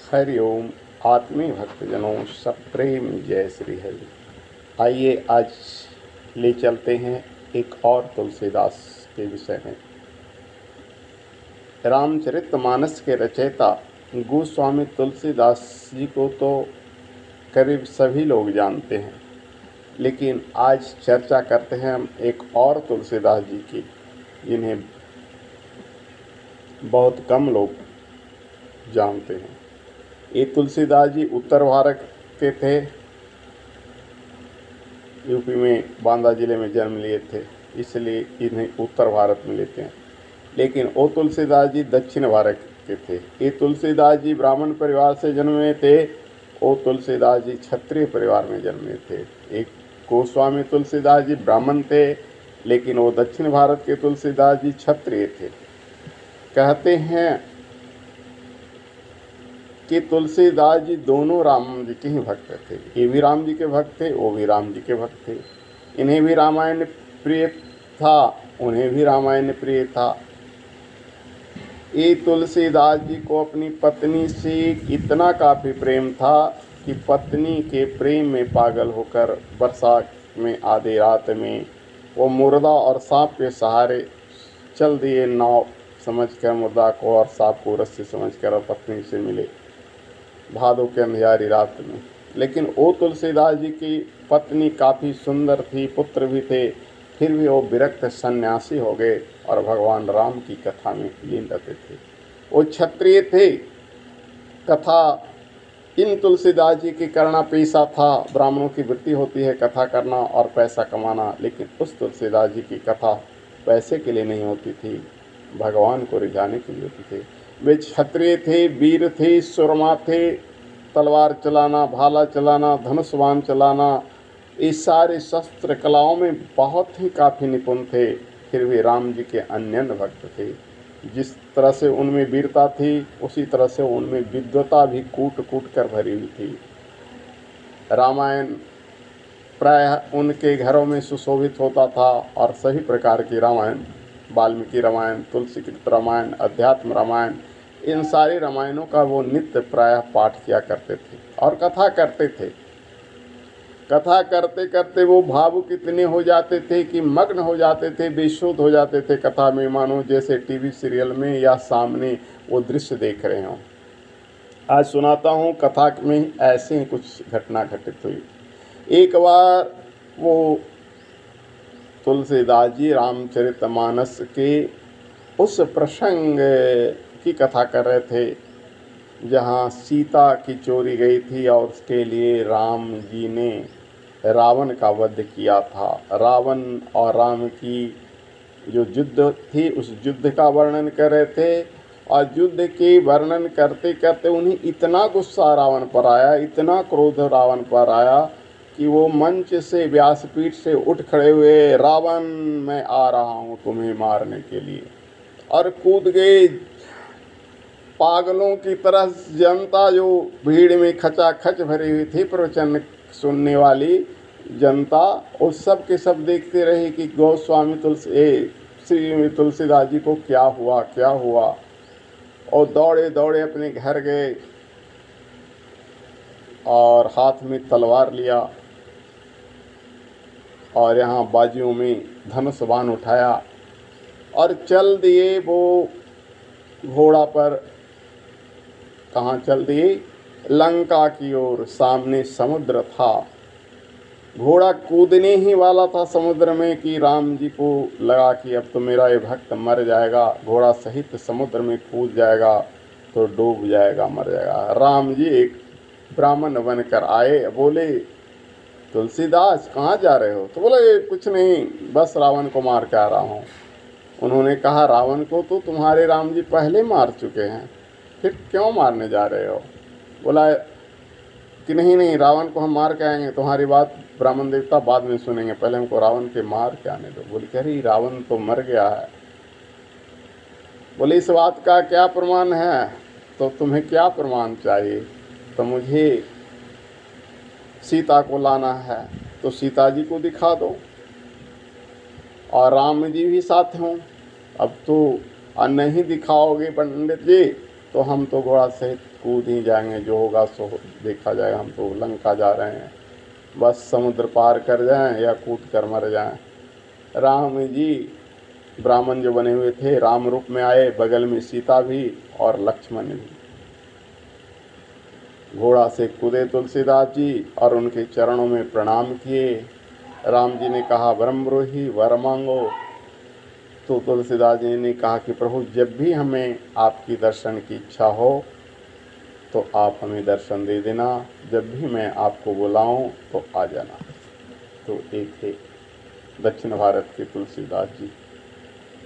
हरि ओम। आत्मीय भक्तजनों, सब प्रेम जय श्री हरि। आइए आज ले चलते हैं एक और तुलसीदास के विषय में। रामचरितमानस के रचयिता गोस्वामी तुलसीदास जी को तो करीब सभी लोग जानते हैं, लेकिन आज चर्चा करते हैं हम एक और तुलसीदास जी की, जिन्हें बहुत कम लोग जानते हैं। ये तुलसीदास जी उत्तर भारत के थे। यूपी में बांदा जिले में जन्म लिए थे, इसलिए इन्हें उत्तर भारत में लेते हैं। लेकिन वो तुलसीदास जी दक्षिण भारत के थे। ये तुलसीदास जी ब्राह्मण परिवार से जन्मे थे। वो तुलसीदास जी क्षत्रिय परिवार में जन्मे थे। एक गोस्वामी तुलसीदास जी ब्राह्मण थे, लेकिन वो दक्षिण भारत के तुलसीदास जी क्षत्रिय थे। कहते हैं कि तुलसीदास जी दोनों राम जी के ही भक्त थे। ये भी राम जी के भक्त थे, वो भी राम जी के भक्त थे। इन्हें भी रामायण प्रिय था, उन्हें भी रामायण प्रिय था। ये तुलसीदास जी को अपनी पत्नी से इतना काफ़ी प्रेम था कि पत्नी के प्रेम में पागल होकर बरसात में आधी रात में वो मुर्दा और सांप के सहारे चल दिए नाव समझकर मुर्दा को, और सांप को रस्सी समझकर, और पत्नी से मिले भादों के अंधियारी रात में। लेकिन वो तुलसीदास जी की पत्नी काफ़ी सुंदर थी, पुत्र भी थे, फिर भी वो विरक्त सन्यासी हो गए और भगवान राम की कथा में लीन रहते थे। वो क्षत्रिय थे। कथा इन तुलसीदास जी की करना पेशा था। ब्राह्मणों की वृत्ति होती है कथा करना और पैसा कमाना, लेकिन उस तुलसीदास जी की कथा पैसे के लिए नहीं होती थी, भगवान को रिझाने के लिए होती थी। वे क्षत्रिय थे, वीर थे, सुरमा थे। तलवार चलाना, भाला चलाना, धनुष बाण चलाना, इस सारे शस्त्र कलाओं में बहुत ही काफ़ी निपुण थे। फिर भी राम जी के अनन्य भक्त थे। जिस तरह से उनमें वीरता थी, उसी तरह से उनमें विद्वता भी कूट कूट कर भरी हुई थी। रामायण प्रायः उनके घरों में सुशोभित होता था, और सभी प्रकार की रामायण, वाल्मीकि रामायण, तुलसीकृत रामायण, अध्यात्म रामायण, इन सारे रामायणों का वो नित्य प्रायः पाठ किया करते थे और कथा करते थे। कथा करते करते वो भावुक इतने हो जाते थे कि मग्न हो जाते थे, बेसुध हो जाते थे कथा में, मानो जैसे टीवी सीरियल में या सामने वो दृश्य देख रहे हों। आज सुनाता हूँ कथा में ऐसे ही कुछ घटना घटित हुई। एक बार वो तुलसीदास जी रामचरितमानस के उस प्रसंग की कथा कर रहे थे जहाँ सीता की चोरी गई थी और उसके लिए राम जी ने रावण का वध किया था। रावण और राम की जो युद्ध थी, उस युद्ध का वर्णन कर रहे थे, और युद्ध के वर्णन करते करते उन्हें इतना गुस्सा रावण पर आया, इतना क्रोध रावण पर आया कि वो मंच से, व्यासपीठ से उठ खड़े हुए, रावण मैं आ रहा हूँ तुम्हें मारने के लिए, और कूद गए। पागलों की तरह जनता जो भीड़ में खचाखच भरी हुई थी, प्रवचन सुनने वाली जनता, उस सब के सब देखते रहे कि गोस्वामी श्री तुलसीदास जी को क्या हुआ क्या हुआ। और दौड़े दौड़े अपने घर गए और हाथ में तलवार लिया और यहाँ बाजुओं में धनुष बाण उठाया और चल दिए वो घोड़ा पर। कहाँ चल दिए? लंका की ओर। सामने समुद्र था। घोड़ा कूदने ही वाला था समुद्र में कि राम जी को लगा कि अब तो मेरा ये भक्त मर जाएगा, घोड़ा सहित समुद्र में कूद जाएगा तो डूब जाएगा, मर जाएगा। राम जी एक ब्राह्मण बनकर आए, बोले तुलसीदास कहाँ जा रहे हो? तो बोले कुछ नहीं, बस रावण को मार के आ रहा हूँ। उन्होंने कहा रावण को तो तुम्हारे राम जी पहले मार चुके हैं, फिर क्यों मारने जा रहे हो? बोला कि नहीं नहीं, रावण को हम मार के आएंगे, तुम्हारी बात ब्राह्मण देवता बाद में सुनेंगे, पहले हमको रावण के मार के आने दो। बोले कह रही रावण तो मर गया है। बोले इस बात का क्या प्रमाण है? तो तुम्हें क्या प्रमाण चाहिए? तो मुझे सीता को लाना है, तो सीता जी को दिखा दो, और राम जी भी साथ हों। अब तो नहीं दिखाओगे पंडित जी तो हम तो घोड़ा सहित कूद ही जाएंगे, जो होगा सो देखा जाएगा, हम तो लंका जा रहे हैं, बस समुद्र पार कर जाएं या कूद कर मर जाएं। राम जी ब्राह्मण जो बने हुए थे राम रूप में आए, बगल में सीता भी और लक्ष्मण भी। घोड़ा से कूदे तुलसीदास जी और उनके चरणों में प्रणाम किए। राम जी ने कहा ब्रह्मद्रोही वर मांगो। तो तुलसीदास जी ने कहा कि प्रभु जब भी हमें आपकी दर्शन की इच्छा हो तो आप हमें दर्शन दे देना, जब भी मैं आपको बुलाऊं तो आ जाना। तो एक थे दक्षिण भारत के तुलसीदास जी।